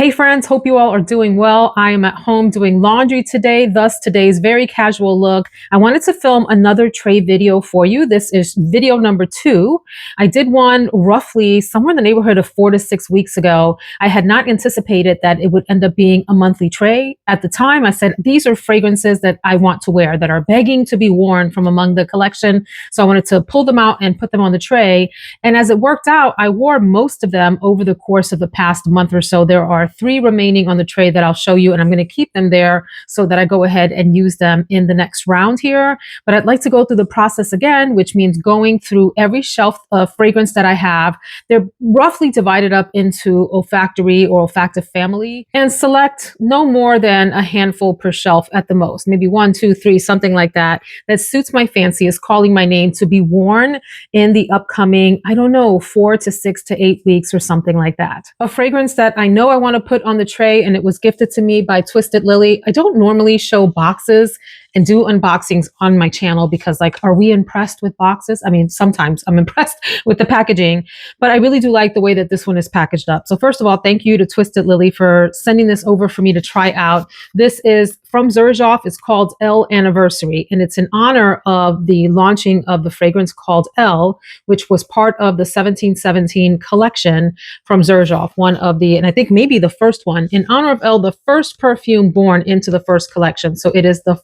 Hey friends, hope you all are doing well. I am at home doing laundry today, thus today's very casual look. I wanted to film another tray video for you. This is video number 2. I did one roughly somewhere in the neighborhood of 4 to 6 weeks ago. I had not anticipated that it would end up being a monthly tray. At the time, I said, these are fragrances that I want to wear that are begging to be worn from among the collection. So I wanted to pull them out and put them on the tray. And as it worked out, I wore most of them over the course of the past month or so. There are 3 remaining on the tray that I'll show you, and I'm going to keep them there so that I go ahead and use them in the next round here. But I'd like to go through the process again, which means going through every shelf of fragrance that I have. They're roughly divided up into olfactory or olfactive family, and select no more than a handful per shelf at the most, maybe 1, 2, 3, something like that, that suits my fancy, is calling my name to be worn in the upcoming, I don't know, 4 to 6 to 8 weeks or something like that. A fragrance that I know I want to put on the tray, and it was gifted to me by Twisted Lily. I don't normally show boxes and do unboxings on my channel because, like, are we impressed with boxes? I mean, sometimes I'm impressed with the packaging, but I really do like the way that this one is packaged up. So first of all, thank you to Twisted Lily for sending this over for me to try out. This is from Xerjoff. It's called Elle Anniversary, and it's in honor of the launching of the fragrance called Elle, which was part of the 1717 collection from Xerjoff, one of the, and I think maybe the first one, in honor of Elle, the first perfume born into the first collection. So it is the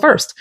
first.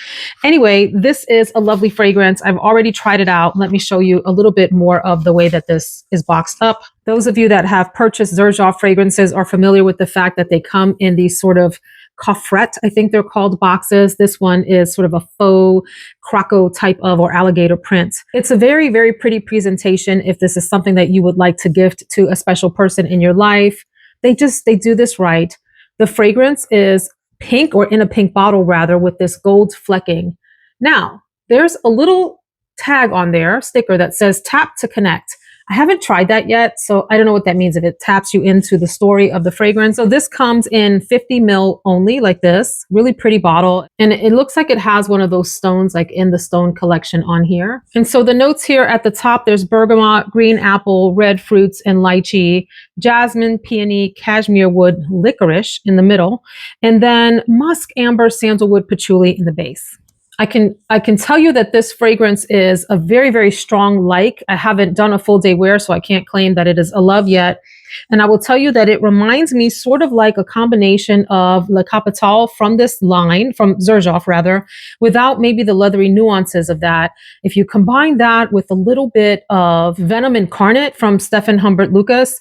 Anyway, this is a lovely fragrance. I've already tried it out. Let me show you a little bit more of the way that this is boxed up. Those of you that have purchased Xerjoff fragrances are familiar with the fact that they come in these sort of coffret, I think they're called, boxes. This one is sort of a faux croco type of, or alligator print. It's a very, very pretty presentation if this is something that you would like to gift to a special person in your life. They do this right. The fragrance is pink, or in a pink bottle rather, with this gold flecking. Now, there's a little tag on there, sticker, that says tap to connect. I haven't tried that yet, so I don't know what that means, if it taps you into the story of the fragrance. So this comes in 50 ml only, like this, really pretty bottle. And it looks like it has one of those stones, like in the stone collection on here. And so the notes here at the top, there's bergamot, green apple, red fruits, and lychee, jasmine, peony, cashmere wood, licorice in the middle, and then musk, amber, sandalwood, patchouli in the base. I can tell you that this fragrance is a very, very strong like. I haven't done a full day wear, so I can't claim that it is a love yet. And I will tell you that it reminds me sort of like a combination of La Capitale from this line, from Xerjoff rather, without maybe the leathery nuances of that. If you combine that with a little bit of Venom Incarnate from Stefan Humbert Lucas.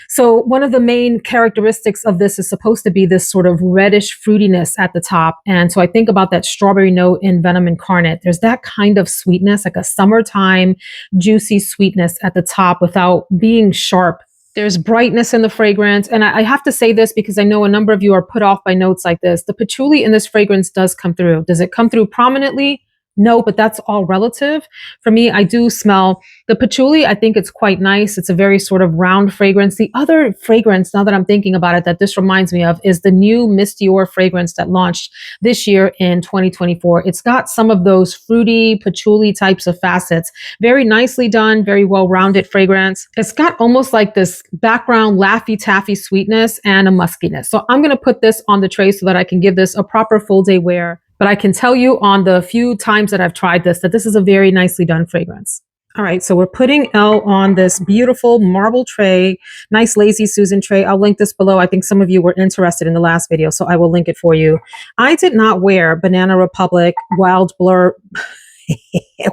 So one of the main characteristics of this is supposed to be this sort of reddish fruitiness at the top. And so I think about that strawberry note in Venom Incarnate. There's that kind of sweetness, like a summertime juicy sweetness at the top without being sharp. There's brightness in the fragrance. And I have to say this because I know a number of you are put off by notes like this. The patchouli in this fragrance does come through. Does it come through prominently? No, but that's all relative. For me, I do smell the patchouli. I think it's quite nice. It's a very sort of round fragrance. The other fragrance, now that I'm thinking about it, that this reminds me of is the new Miss Dior fragrance that launched this year in 2024. It's got some of those fruity patchouli types of facets. Very nicely done, very well-rounded fragrance. It's got almost like this background Laffy Taffy sweetness and a muskiness. So I'm going to put this on the tray so that I can give this a proper full day wear. But I can tell you on the few times that I've tried this, that this is a very nicely done fragrance. All right, so we're putting Elle on this beautiful marble tray, nice Lazy Susan tray. I'll link this below. I think some of you were interested in the last video, so I will link it for you. I did not wear Banana Republic Wild Blur,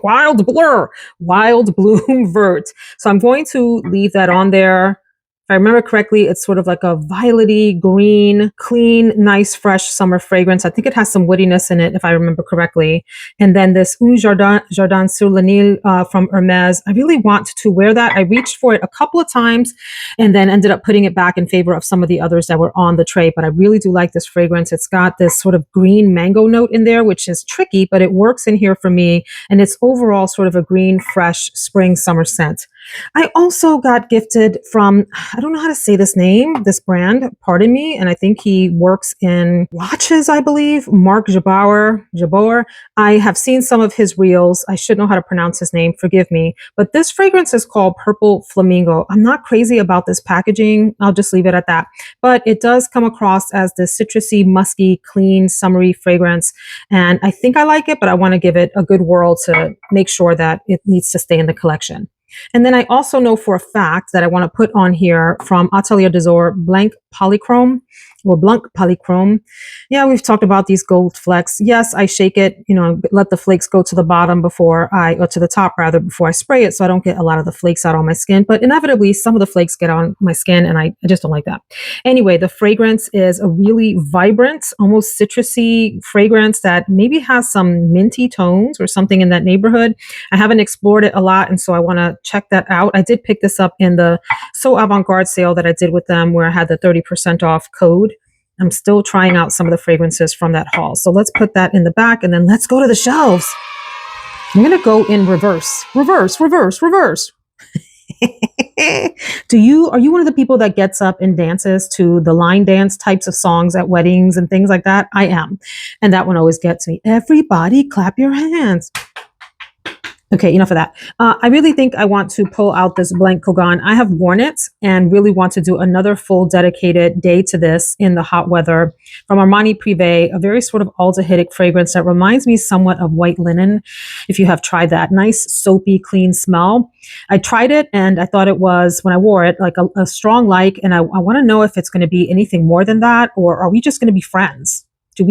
Wild Bloom Vert. So I'm going to leave that on there. If I remember correctly, it's sort of like a violety green, clean, nice, fresh summer fragrance. I think it has some woodiness in it, if I remember correctly. And then this Un Jardin sur le Nil from Hermes. I really want to wear that. I reached for it a couple of times and then ended up putting it back in favor of some of the others that were on the tray. But I really do like this fragrance. It's got this sort of green mango note in there, which is tricky, but it works in here for me. And it's overall sort of a green, fresh spring, summer scent. I also got gifted from, I don't know how to say this name, this brand, pardon me, and I think he works in watches, I believe, Mark Jabor. I have seen some of his reels. I should know how to pronounce his name, forgive me. But this fragrance is called Purple Flamingo. I'm not crazy about this packaging. I'll just leave it at that. But it does come across as this citrusy, musky, clean, summery fragrance. And I think I like it, but I want to give it a good whirl to make sure that it needs to stay in the collection. And then I also know for a fact that I want to put on here from Atelier des Ors Blanc Polychrome or Blanc Polychrome. Yeah, we've talked about these gold flecks. Yes, I shake it, you know, let the flakes go to the bottom or to the top rather, before I spray it so I don't get a lot of the flakes out on my skin. But inevitably, some of the flakes get on my skin and I just don't like that. Anyway, the fragrance is a really vibrant, almost citrusy fragrance that maybe has some minty tones or something in that neighborhood. I haven't explored it a lot, and so I want to check that out. I did pick this up in the So Avant-Garde sale that I did with them where I had the 30% off code. I'm still trying out some of the fragrances from that haul. So let's put that in the back and then let's go to the shelves. I'm going to go in reverse. Are you one of the people that gets up and dances to the line dance types of songs at weddings and things like that? I am. And that one always gets me. Everybody clap your hands. Okay, enough of that. I really think I want to pull out this Blanc Cogan. I have worn it and really want to do another full dedicated day to this in the hot weather from Armani Privé, a very sort of aldehydic fragrance that reminds me somewhat of white linen. If you have tried that, nice, soapy, clean smell. I tried it and I thought it was, when I wore it, like a strong like, and I want to know if it's going to be anything more than that, or are we just going to be friends? Do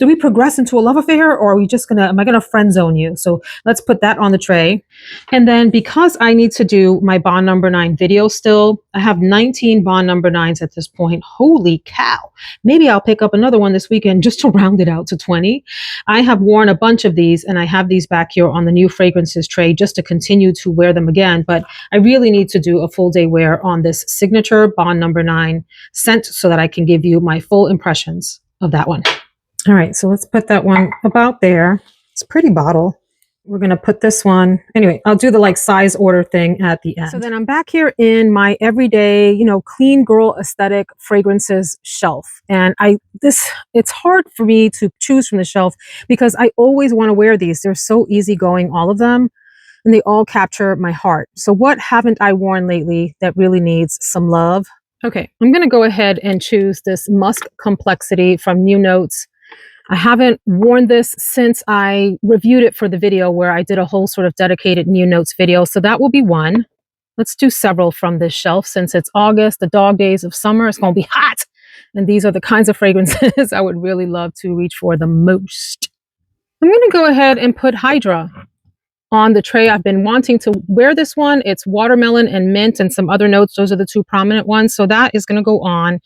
we progress into a love affair, or are we just am I gonna friend zone you? So let's put that on the tray. And then because I need to do my Bond number 9 video still, I have 19 Bond number 9s at this point. Holy cow. Maybe I'll pick up another one this weekend just to round it out to 20. I have worn a bunch of these and I have these back here on the new fragrances tray just to continue to wear them again. But I really need to do a full day wear on this signature Bond number 9 scent so that I can give you my full impressions of that one. All right, so let's put that one about there. It's a pretty bottle. We're going to put this one. Anyway, I'll do the like size order thing at the end. So then I'm back here in my everyday, you know, clean girl aesthetic fragrances shelf. And it's hard for me to choose from the shelf because I always want to wear these. They're so easygoing, all of them, and they all capture my heart. So what haven't I worn lately that really needs some love? Okay, I'm going to go ahead and choose this Musk Complexity from New Notes. I haven't worn this since I reviewed it for the video where I did a whole sort of dedicated New Notes video. So that will be one. Let's do several from this shelf since it's August, the dog days of summer. It's going to be hot. And these are the kinds of fragrances I would really love to reach for the most. I'm going to go ahead and put Hydra on the tray. I've been wanting to wear this one. It's watermelon and mint and some other notes. Those are the two prominent ones. So that is going to go on.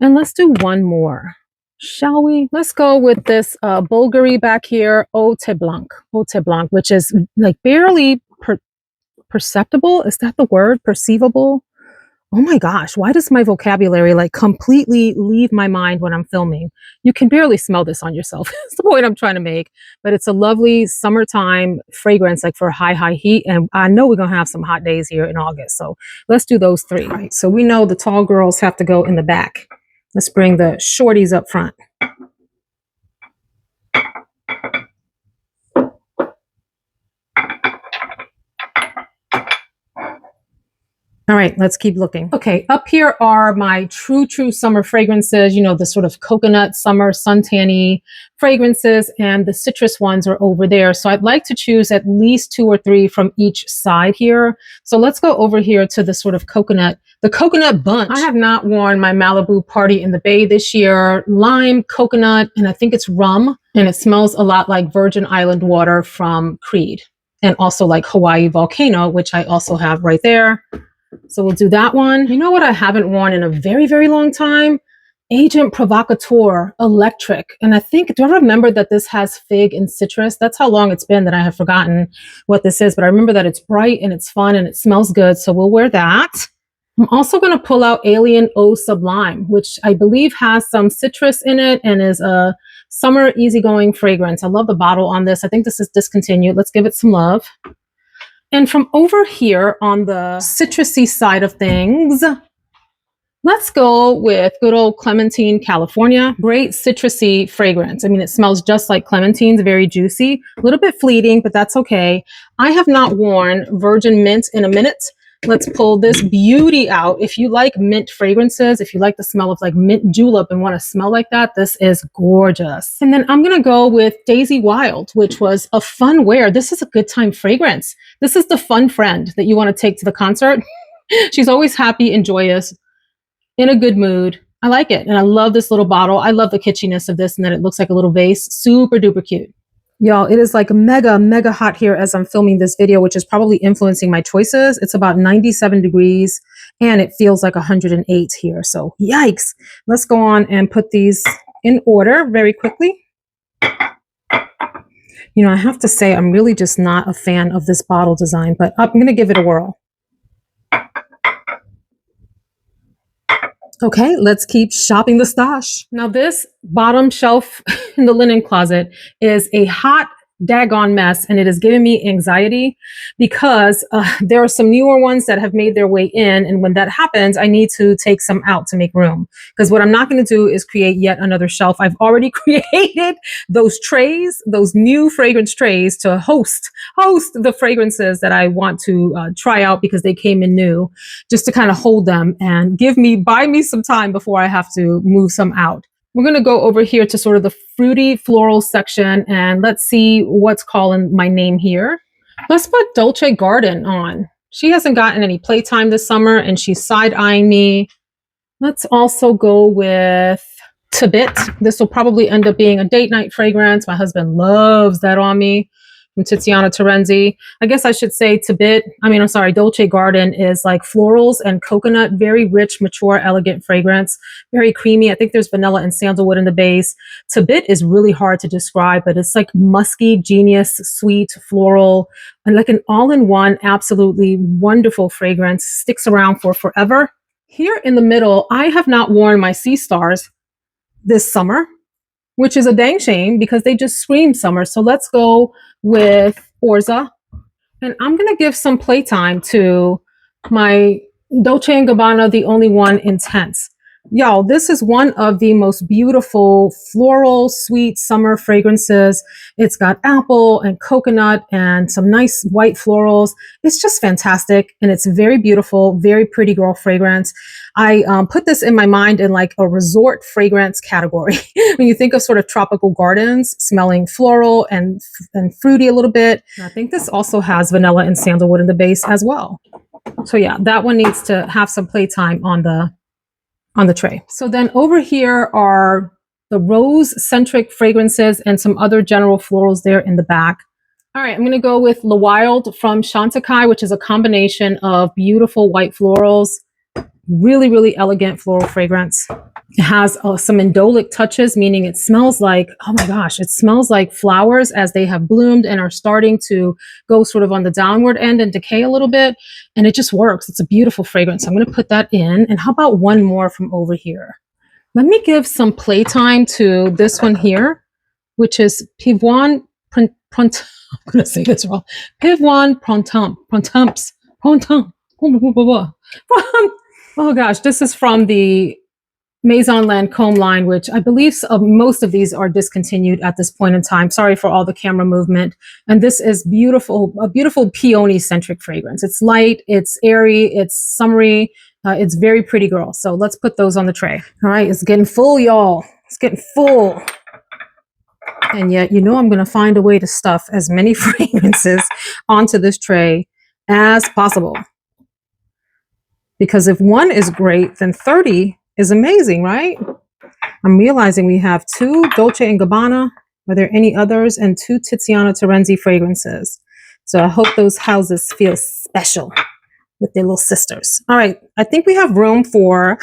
And let's do one more. Shall we? Let's go with this Bulgari back here, Eau Blanc, which is like barely perceptible. Is that the word? Perceivable? Oh my gosh, why does my vocabulary like completely leave my mind when I'm filming? You can barely smell this on yourself. That's the point I'm trying to make. But it's a lovely summertime fragrance, like for high heat. And I know we're going to have some hot days here in August. So let's do those three. All right, so we know the tall girls have to go in the back. Let's bring the shorties up front. All right, let's keep looking. Okay, up here are my true summer fragrances, you know, the sort of coconut summer suntanny fragrances, and the citrus ones are over there. So I'd like to choose at least 2 or 3 from each side here. So let's go over here to the sort of coconut, the coconut bunch. I have not worn my Malibu Party in the Bay this year. Lime, coconut, and I think it's rum. And it smells a lot like Virgin Island water from Creed. And also like Hawaii Volcano, which I also have right there. So we'll do that one. You know what I haven't worn in a very long time? Agent Provocateur Electric. And I think, do I remember that this has fig and citrus? That's how long it's been that I have forgotten what this is. But I remember that it's bright and it's fun and it smells good. So we'll wear that. I'm also going to pull out Alien Eau Sublime, which I believe has some citrus in it and is a summer easygoing fragrance. I love the bottle on this. I think this is discontinued. Let's give it some love. And from over here on the citrusy side of things, let's go with good old Clementine, California. Great citrusy fragrance. I mean, it smells just like clementines, very juicy, a little bit fleeting, but that's okay. I have not worn Virgin Mint in a minute. Let's pull this beauty out. If you like mint fragrances, if you like the smell of like mint julep and want to smell like that, this is gorgeous. And then I'm going to go with Daisy Wild, which was a fun wear. This is a good time fragrance. This is the fun friend that you want to take to the concert. She's always happy and joyous, in a good mood. I like it. And I love this little bottle. I love the kitschiness of this and that it looks like a little vase. Super duper cute. Y'all, it is like mega, mega hot here as I'm filming this video, which is probably influencing my choices. It's about 97 degrees and it feels like 108 here. So yikes. Let's go on and put these in order very quickly. You know, I have to say, I'm really just not a fan of this bottle design, but I'm going to give it a whirl. Okay, let's keep shopping the stash. Now this bottom shelf in the linen closet is a hot daggone mess and it is giving me anxiety because there are some newer ones that have made their way in, and when that happens I need to take some out to make room, because what I'm not going to do is create yet another shelf. I've already created those trays, those new fragrance trays to host the fragrances that I want to try out because they came in new, just to kind of hold them and buy me some time before I have to move some out. We're going to go over here to sort of the fruity floral section and let's see what's calling my name here. Let's put Dolce Garden on. She hasn't gotten any playtime this summer and she's side-eyeing me. Let's also go with Tibet. This will probably end up being a date night fragrance. My husband loves that on me. From Tiziana Terenzi. I guess I should say Dolce Garden is like florals and coconut, very rich, mature, elegant fragrance, very creamy. I think there's vanilla and sandalwood in the base. Tibet is really hard to describe, but it's like musky, genius, sweet, floral, and like an all-in-one, absolutely wonderful fragrance. Sticks around for forever. Here in the middle, I have not worn my Sea Stars this summer, which is a dang shame because they just scream summer. So let's go with Orza. And I'm going to give some playtime to my Dolce & Gabbana The Only One Intense. Y'all, this is one of the most beautiful floral, sweet summer fragrances. It's got apple and coconut and some nice white florals. It's just fantastic. And it's very beautiful, very pretty girl fragrance. I put this in my mind in like a resort fragrance category. When you think of sort of tropical gardens, smelling floral and fruity a little bit. And I think this also has vanilla and sandalwood in the base as well. So yeah, that one needs to have some playtime on the tray. So then over here are the rose-centric fragrances and some other general florals there in the back. All right, I'm going to go with Le Wild from Chantecaille, which is a combination of beautiful white florals, really, really elegant floral fragrance. It has some indolic touches, meaning it smells like, oh my gosh, it smells like flowers as they have bloomed and are starting to go sort of on the downward end and decay a little bit. And it just works. It's a beautiful fragrance. I'm going to put that in. And how about one more from over here? Let me give some playtime to this one here, which is Pivoine Printemps. I'm going to say this wrong. Pivoine Printemps. Oh gosh, this is from the Maison Lancôme line, which I believe most of these are discontinued at this point in time. Sorry for all the camera movement. And this is beautiful, a beautiful peony-centric fragrance. It's light, it's airy, it's summery, it's very pretty girl. So let's put those on the tray. All right, it's getting full, y'all. It's getting full. And yet, you know, I'm going to find a way to stuff as many fragrances onto this tray as possible. Because if one is great, then 30 is amazing, right? I'm realizing we have 2 Dolce & Gabbana. Are there any others? And 2 Tiziana Terenzi fragrances. So I hope those houses feel special with their little sisters. All right, I think we have room for,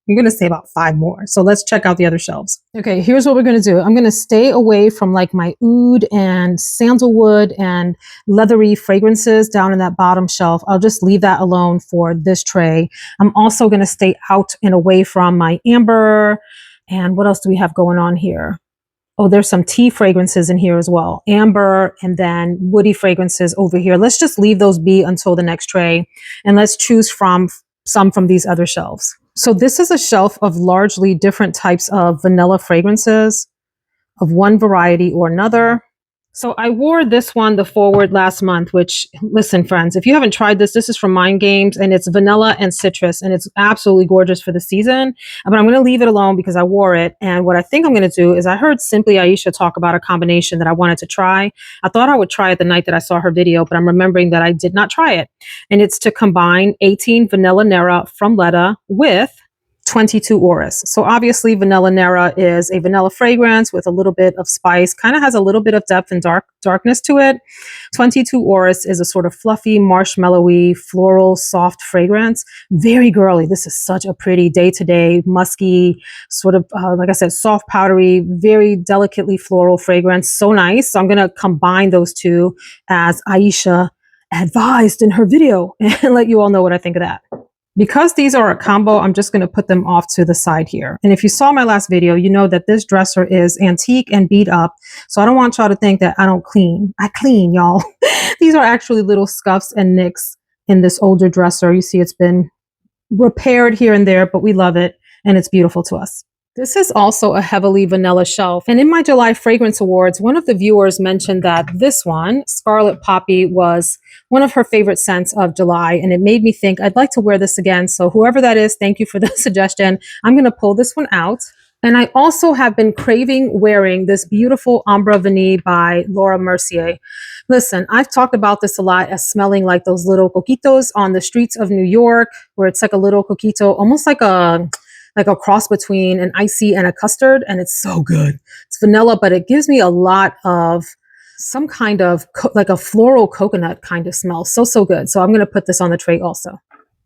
I'm going to say about 5 more. So let's check out the other shelves. Okay, here's what we're going to do. I'm going to stay away from like my oud and sandalwood and leathery fragrances down in that bottom shelf. I'll just leave that alone for this tray. I'm also going to stay out and away from my amber. And what else do we have going on here? Oh, there's some tea fragrances in here as well. Amber and then woody fragrances over here. Let's just leave those be until the next tray. And let's choose from some from these other shelves. So this is a shelf of largely different types of vanilla fragrances of one variety or another. So I wore this one, the Forward, last month, which, listen, friends, if you haven't tried this, this is from Mind Games, and it's vanilla and citrus, and it's absolutely gorgeous for the season. But I'm going to leave it alone because I wore it. And what I think I'm going to do is I heard Simply Aisha talk about a combination that I wanted to try. I thought I would try it the night that I saw her video, but I'm remembering that I did not try it. And it's to combine 18 Vanilla Nera from Letta with 22 Oris. So obviously Vanilla Nera is a vanilla fragrance with a little bit of spice, kind of has a little bit of depth and darkness to it. 22 Oris is a sort of fluffy, marshmallowy, floral, soft fragrance. Very girly. This is such a pretty day-to-day, musky, sort of, like I said, soft, powdery, very delicately floral fragrance. So nice. So I'm going to combine those two as Aisha advised in her video and let you all know what I think of that. Because these are a combo, I'm just going to put them off to the side here. And if you saw my last video, you know that this dresser is antique and beat up. So I don't want y'all to think that I don't clean. I clean, y'all. These are actually little scuffs and nicks in this older dresser. You see it's been repaired here and there, but we love it and it's beautiful to us. This is also a heavily vanilla shelf. And in my July Fragrance Awards, one of the viewers mentioned that this one, Scarlet Poppy, was one of her favorite scents of July. And it made me think I'd like to wear this again. So whoever that is, thank you for the suggestion. I'm going to pull this one out. And I also have been craving wearing this beautiful Ambre Vanille by Laura Mercier. Listen, I've talked about this a lot as smelling like those little coquitos on the streets of New York, where it's like a little coquito, almost like a cross between an icy and a custard, and it's so good. It's vanilla, but it gives me a lot of some kind of like a floral coconut kind of smell. So good. So I'm going to put this on the tray also.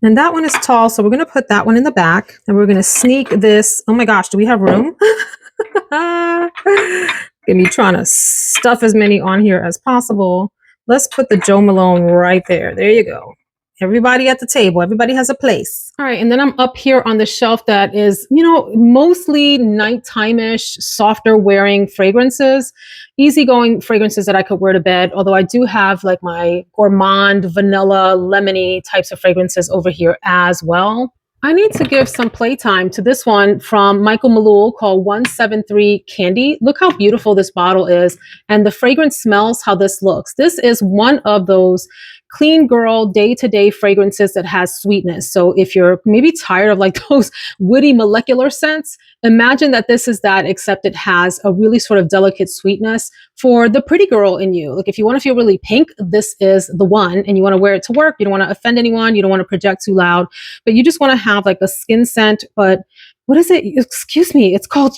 And that one is tall, so we're going to put that one in the back, and we're going to sneak this. Oh my gosh, do we have room? Get me trying to stuff as many on here as possible. Let's put the Jo Malone right there. There you go. Everybody at the table. Everybody has a place. All right. And then I'm up here on the shelf that is, you know, mostly nighttime-ish, softer wearing fragrances, easygoing fragrances that I could wear to bed. Although I do have like my gourmand, vanilla, lemony types of fragrances over here as well. I need to give some playtime to this one from Michael Malul called 173 Candy. Look how beautiful this bottle is. And the fragrance smells how this looks. This is one of those clean girl day-to-day fragrances that has sweetness. So if you're maybe tired of like those woody molecular scents, imagine that this is that, except it has a really sort of delicate sweetness for the pretty girl in you. Like if you want to feel really pink, this is the one, and you want to wear it to work. You don't want to offend anyone. You don't want to project too loud, but you just want to have like a skin scent. But what is it? Excuse me. It's called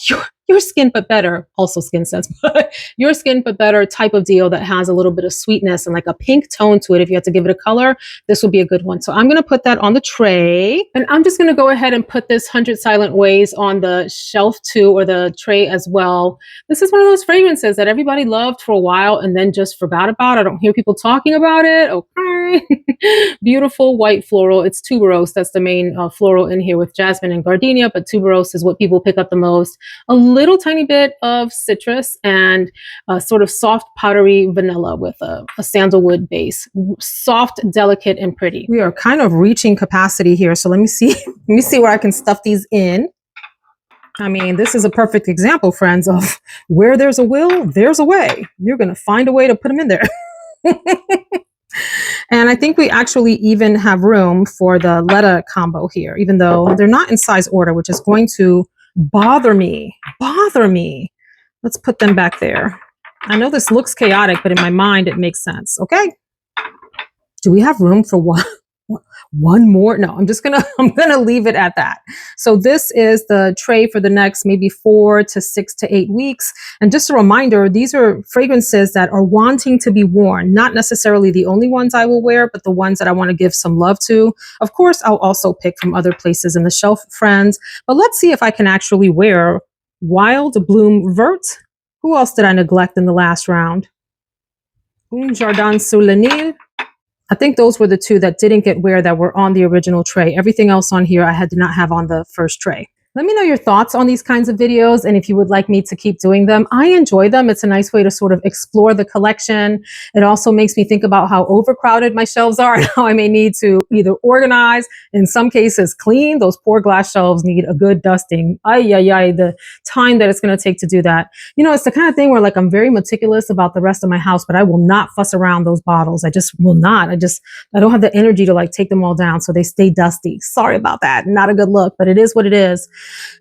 Your Skin But Better, also skin scents, but Your Skin But Better type of deal that has a little bit of sweetness and like a pink tone to it. If you had to give it a color, this would be a good one. So I'm going to put that on the tray, and I'm just going to go ahead and put this 100 Silent Ways on the shelf too, or the tray as well. This is one of those fragrances that everybody loved for a while and then just forgot about. I don't hear people talking about it. Okay. Beautiful white floral. It's tuberose. That's the main floral in here with jasmine and gardenia, but tuberose is what people pick up the most. A little tiny bit of citrus and a sort of soft powdery vanilla with a sandalwood base. Soft, delicate, and pretty. We are kind of reaching capacity here. So let me see. Let me see where I can stuff these in. I mean, this is a perfect example, friends, of where there's a will, there's a way. You're going to find a way to put them in there. And I think we actually even have room for the Letta combo here, even though they're not in size order, which is going to bother me. Let's put them back there. I know this looks chaotic, but in my mind, it makes sense. Okay. Do we have room for one more? No, I'm gonna leave it at that. So this is the tray for the next maybe 4 to 6 to 8 weeks. And just a reminder, these are fragrances that are wanting to be worn, not necessarily the only ones I will wear, but the ones that I want to give some love to. Of course, I'll also pick from other places in the shelf, friends, but let's see if I can actually wear Wild Bloom Vert. Who else did I neglect in the last round? Un Jardin sur le Nil. I think those were the two that didn't get wear that were on the original tray. Everything else on here I did not have on the first tray. Let me know your thoughts on these kinds of videos and if you would like me to keep doing them. I enjoy them. It's a nice way to sort of explore the collection. It also makes me think about how overcrowded my shelves are and how I may need to either organize, in some cases clean. Those poor glass shelves need a good dusting. Ay, ay, ay, the time that it's going to take to do that. You know, it's the kind of thing where like I'm very meticulous about the rest of my house, but I will not fuss around those bottles. I just will not. I don't have the energy to like take them all down so they stay dusty. Sorry about that. Not a good look, but it is what it is.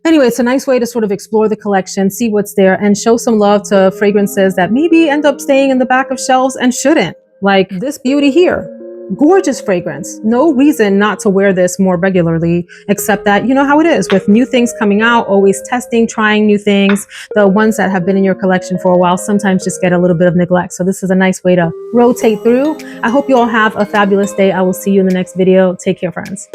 Anyway, it's a nice way to sort of explore the collection, see what's there, and show some love to fragrances that maybe end up staying in the back of shelves and shouldn't. Like this beauty here. Gorgeous fragrance. No reason not to wear this more regularly, except that you know how it is with new things coming out, always testing, trying new things. The ones that have been in your collection for a while sometimes just get a little bit of neglect. So this is a nice way to rotate through. I hope you all have a fabulous day. I will see you in the next video. Take care, friends.